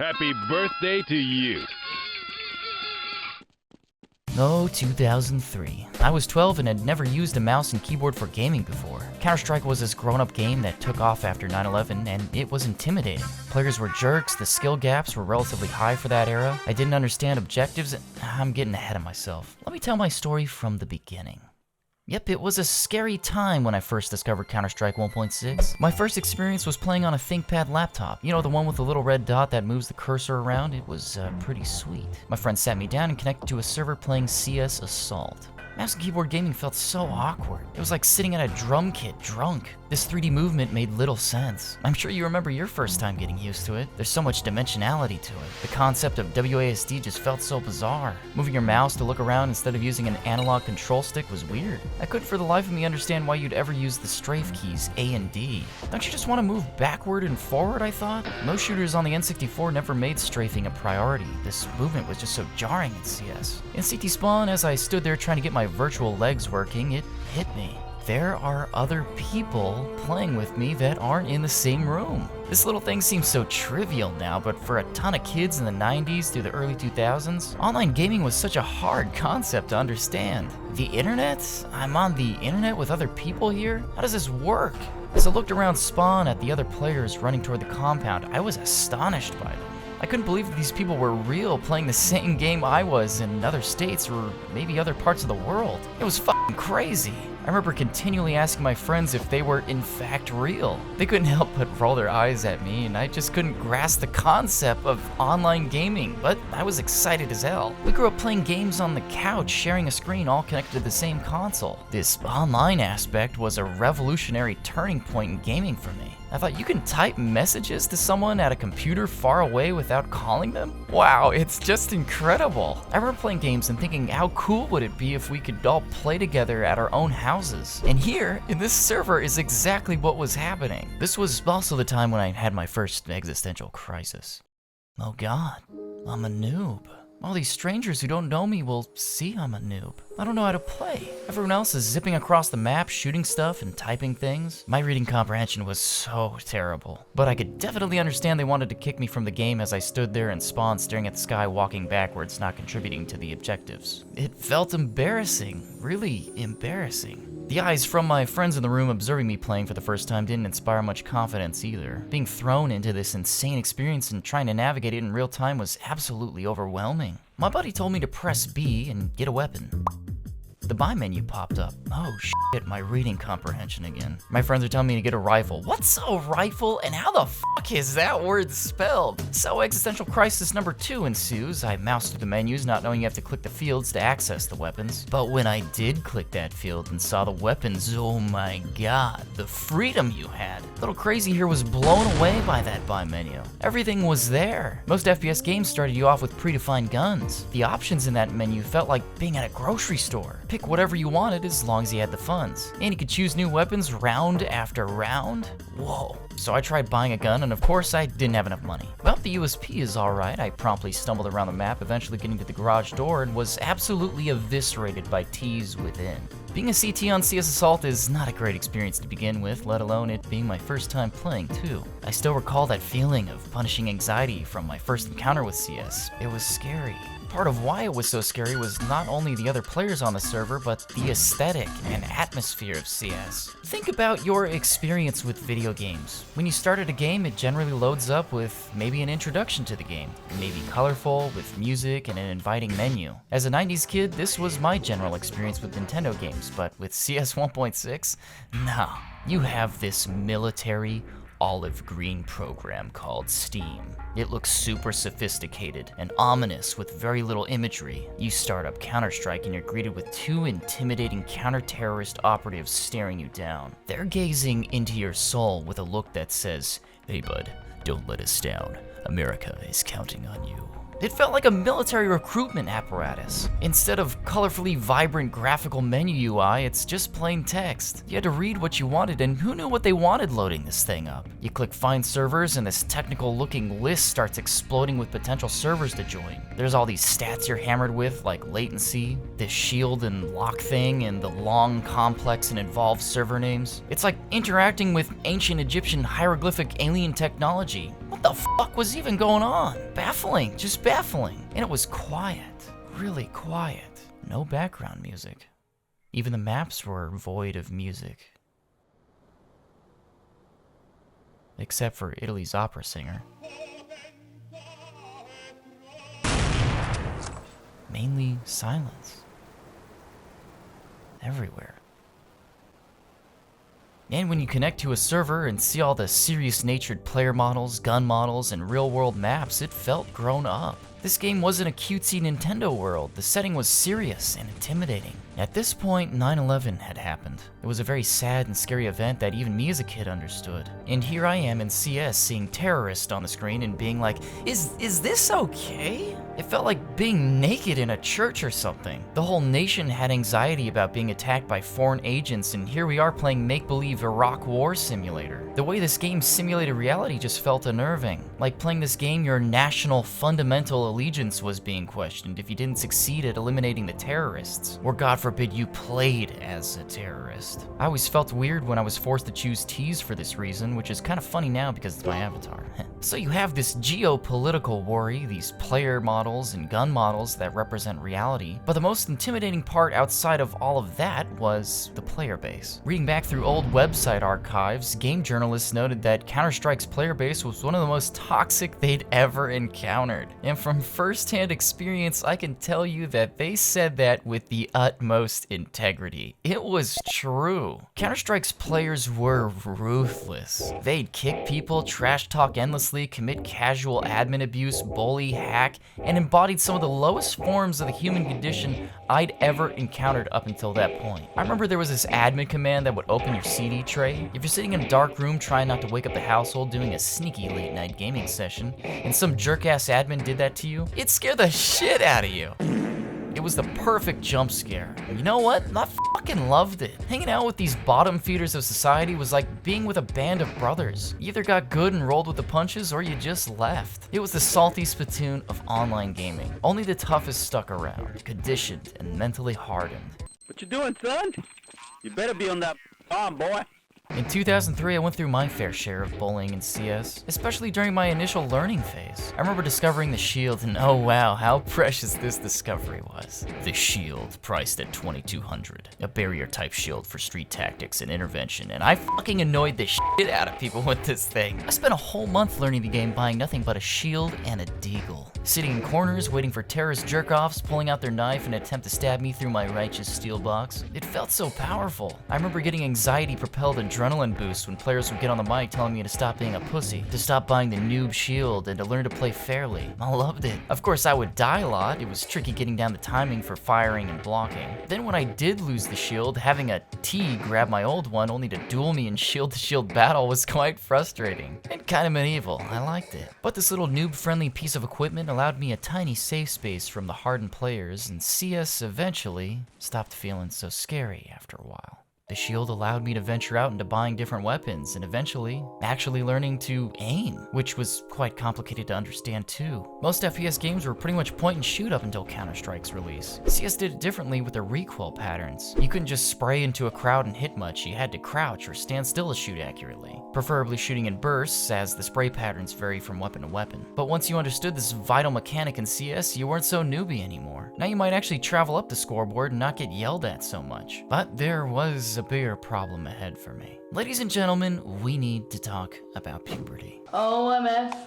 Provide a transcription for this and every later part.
Happy birthday to you. Oh, 2003. I was 12 and had never used a mouse and keyboard for gaming before. Counter-Strike was this grown-up game that took off after 9/11, and it was intimidating. Players were jerks, the skill gaps were relatively high for that era, I didn't understand objectives, and I'm getting ahead of myself. Let me tell my story from the beginning. Yep, it was a scary time when I first discovered Counter-Strike 1.6. My first experience was playing on a ThinkPad laptop. You know, the one with the little red dot that moves the cursor around? It was pretty sweet. My friend sat me down and connected to a server playing CS Assault. Mouse and keyboard gaming felt so awkward. It was like sitting at a drum kit drunk. This 3D movement made little sense. I'm sure you remember your first time getting used to it. There's so much dimensionality to it. The concept of WASD just felt so bizarre. Moving your mouse to look around instead of using an analog control stick was weird. I couldn't for the life of me understand why you'd ever use the strafe keys A and D. Don't you just want to move backward and forward, I thought? Most shooters on the N64 never made strafing a priority. This movement was just so jarring in CS. In CT Spawn, as I stood there trying to get my virtual legs working, it hit me. There are other people playing with me that aren't in the same room. This little thing seems so trivial now, but for a ton of kids in the 90s through the early 2000s, online gaming was such a hard concept to understand. The internet? I'm on the internet with other people here? How does this work? As I looked around Spawn at the other players running toward the compound, I was astonished by them. I couldn't believe that these people were real, playing the same game I was in other states or maybe other parts of the world. It was fucking crazy. I remember continually asking my friends if they were in fact real. They couldn't help but roll their eyes at me, and I just couldn't grasp the concept of online gaming, but I was excited as hell. We grew up playing games on the couch, sharing a screen, all connected to the same console. This online aspect was a revolutionary turning point in gaming for me. I thought, you can type messages to someone at a computer far away without calling them? Wow, it's just incredible. I remember playing games and thinking, how cool would it be if we could all play together at our own houses? And here, in this server, is exactly what was happening. This was also the time when I had my first existential crisis. Oh God, I'm a noob. All these strangers who don't know me will see I'm a noob. I don't know how to play. Everyone else is zipping across the map, shooting stuff and typing things. My reading comprehension was so terrible. But I could definitely understand they wanted to kick me from the game as I stood there in Spawn staring at the sky, walking backwards, not contributing to the objectives. It felt embarrassing, really embarrassing. The eyes from my friends in the room observing me playing for the first time didn't inspire much confidence either. Being thrown into this insane experience and trying to navigate it in real time was absolutely overwhelming. My buddy told me to press B and get a weapon. The buy menu popped up. Oh shit, my reading comprehension again. My friends are telling me to get a rifle. What's a rifle and how the fuck is that word spelled? So existential crisis number 2 ensues. I mouse through the menus not knowing you have to click the fields to access the weapons. But when I did click that field and saw the weapons, oh my god, the freedom you had. Little Crazy here was blown away by that buy menu. Everything was there. Most FPS games started you off with predefined guns. The options in that menu felt like being at a grocery store. Pick whatever you wanted as long as you had the funds. And you could choose new weapons round after round. Whoa. So I tried buying a gun, and of course I didn't have enough money. Well, the USP is alright. I promptly stumbled around the map, eventually getting to the garage door, and was absolutely eviscerated by T's within. Being a CT on CS Assault is not a great experience to begin with, let alone it being my first time playing too. I still recall that feeling of punishing anxiety from my first encounter with CS. It was scary. Part of why it was so scary was not only the other players on the server, but the aesthetic and atmosphere of CS. Think about your experience with video games. When you start at a game, it generally loads up with maybe an introduction to the game. Maybe colorful, with music and an inviting menu. As a 90s kid, this was my general experience with Nintendo games, but with CS 1.6, no. You have this military olive green program called Steam. It looks super sophisticated and ominous with very little imagery. You start up Counter-Strike and you're greeted with 2 intimidating counter-terrorist operatives staring you down. They're gazing into your soul with a look that says, "Hey bud, don't let us down. America is counting on you." It felt like a military recruitment apparatus. Instead of colorfully vibrant graphical menu UI, it's just plain text. You had to read what you wanted, and who knew what they wanted loading this thing up? You click find servers, and this technical looking list starts exploding with potential servers to join. There's all these stats you're hammered with, like latency, this shield and lock thing, and the long, complex, and involved server names. It's like interacting with ancient Egyptian hieroglyphic alien technology. What the fuck was even going on? Baffling, just baffling. And it was quiet, really quiet. No background music. Even the maps were void of music. Except for Italy's opera singer. Mainly silence. Everywhere. And when you connect to a server and see all the serious-natured player models, gun models, and real-world maps, it felt grown up. This game wasn't a cutesy Nintendo world. The setting was serious and intimidating. At this point, 9/11 had happened. It was a very sad and scary event that even me as a kid understood. And here I am in CS seeing terrorist on the screen and being like, is this okay? It felt like being naked in a church or something. The whole nation had anxiety about being attacked by foreign agents, and here we are playing make-believe Iraq War Simulator. The way this game simulated reality just felt unnerving. Like playing this game, your national fundamental allegiance was being questioned if you didn't succeed at eliminating the terrorists. Or God forbid you played as a terrorist. I always felt weird when I was forced to choose T's for this reason, which is kind of funny now because it's my avatar. So you have this geopolitical worry, these player models and gun models that represent reality, but the most intimidating part outside of all of that was the player base. Reading back through old website archives, game journalists noted that Counter-Strike's player base was one of the most toxic they'd ever encountered. And from first-hand experience, I can tell you that they said that with the utmost integrity. It was true. Counter-Strike's players were ruthless. They'd kick people, trash talk endlessly, commit casual admin abuse, bully, hack, and embodied some of the lowest forms of the human condition I'd ever encountered up until that point. I remember there was this admin command that would open your CD tray. If you're sitting in a dark room trying not to wake up the household doing a sneaky late night gaming session, and some jerk-ass admin did that to you, it scared the shit out of you. It was the perfect jump scare. And you know what? I fucking loved it. Hanging out with these bottom feeders of society was like being with a band of brothers. You either got good and rolled with the punches, or you just left. It was the salty spittoon of online gaming. Only the toughest stuck around, conditioned and mentally hardened. What you doing, son? You better be on that bomb, boy. In 2003, I went through my fair share of bullying in CS, especially during my initial learning phase. I remember discovering the shield, and oh wow, how precious this discovery was. The shield, priced at $2,200. A barrier-type shield for street tactics and intervention, and I fucking annoyed the shit out of people with this thing. I spent a whole month learning the game buying nothing but a shield and a deagle. Sitting in corners, waiting for terrorist jerk-offs, pulling out their knife in an attempt to stab me through my righteous steel box. It felt so powerful. I remember getting anxiety-propelled adrenaline boost when players would get on the mic telling me to stop being a pussy, to stop buying the noob shield, and to learn to play fairly. I loved it. Of course, I would die a lot. It was tricky getting down the timing for firing and blocking. Then when I did lose the shield, having a T grab my old one only to duel me in shield-to-shield battle was quite frustrating. And kind of medieval. I liked it. But this little noob-friendly piece of equipment allowed me a tiny safe space from the hardened players, and CS eventually stopped feeling so scary after a while. The shield allowed me to venture out into buying different weapons and eventually actually learning to aim, which was quite complicated to understand too. Most FPS games were pretty much point and shoot up until Counter-Strike's release. CS did it differently with the recoil patterns. You couldn't just spray into a crowd and hit much, you had to crouch or stand still to shoot accurately. Preferably shooting in bursts, as the spray patterns vary from weapon to weapon. But once you understood this vital mechanic in CS, you weren't so newbie anymore. Now you might actually travel up the scoreboard and not get yelled at so much. But there was a bigger problem ahead for me. Ladies and gentlemen, we need to talk about puberty. OMFGG.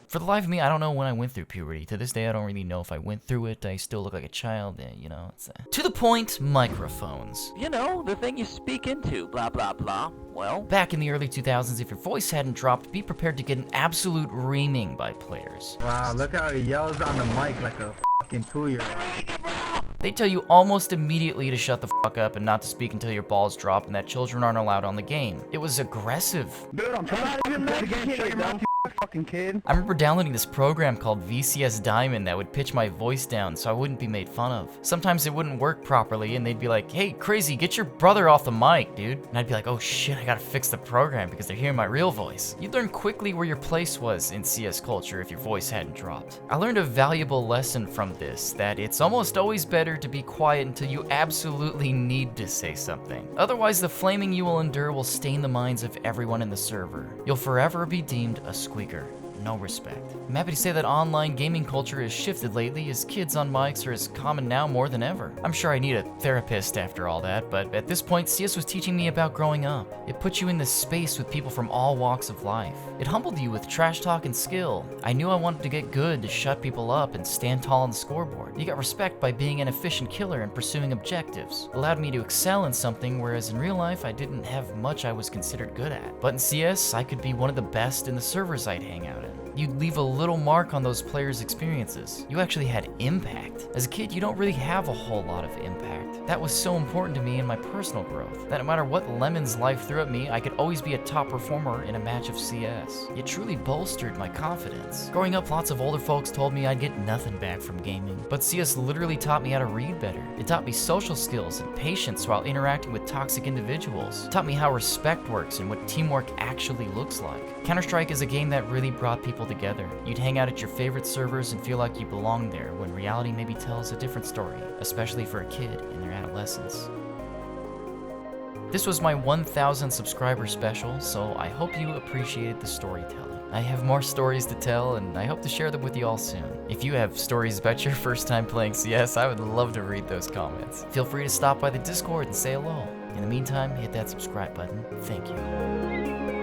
For the life of me, I don't know when I went through puberty. To this day, I don't really know if I went through it. I still look like a child, you know. It's To the point, microphones. You know, the thing you speak into, blah, blah, blah. Well, Back in the early 2000s, if your voice hadn't dropped, be prepared to get an absolute reaming by players. Wow, look how he yells on the mic like a fucking 2-year-old. They tell you almost immediately to shut the fuck up and not to speak until your balls drop and that children aren't allowed on the game. It was aggressive. Dude, I'm trying to get the game straight, bro. fucking kid. I remember downloading this program called VCS Diamond that would pitch my voice down so I wouldn't be made fun of. Sometimes it wouldn't work properly and they'd be like, hey, crazy, get your brother off the mic, dude. And I'd be like, oh shit, I gotta fix the program because they're hearing my real voice. You'd learn quickly where your place was in CS culture if your voice hadn't dropped. I learned a valuable lesson from this, that it's almost always better to be quiet until you absolutely need to say something. Otherwise, the flaming you will endure will stain the minds of everyone in the server. You'll forever be deemed a squeaker. No respect. I'm happy to say that online gaming culture has shifted lately, as kids on mics are as common now more than ever. I'm sure I need a therapist after all that, but at this point, CS was teaching me about growing up. It put you in this space with people from all walks of life. It humbled you with trash talk and skill. I knew I wanted to get good to shut people up and stand tall on the scoreboard. You got respect by being an efficient killer and pursuing objectives. It allowed me to excel in something, whereas in real life, I didn't have much I was considered good at. But in CS, I could be one of the best in the servers I'd hang out in. You'd leave a little mark on those players' experiences. You actually had impact. As a kid, you don't really have a whole lot of impact. That was so important to me in my personal growth, that no matter what lemons life threw at me, I could always be a top performer in a match of CS. It truly bolstered my confidence. Growing up, lots of older folks told me I'd get nothing back from gaming, but CS literally taught me how to read better. It taught me social skills and patience while interacting with toxic individuals. It taught me how respect works and what teamwork actually looks like. Counter-Strike is a game that really brought people together. You'd hang out at your favorite servers and feel like you belonged there, when reality maybe tells a different story, especially for a kid in their adolescence. This was my 1,000 subscriber special, so I hope you appreciated the storytelling. I have more stories to tell, and I hope to share them with you all soon. If you have stories about your first time playing CS, I would love to read those comments. Feel free to stop by the Discord and say hello. In the meantime, hit that subscribe button. Thank you.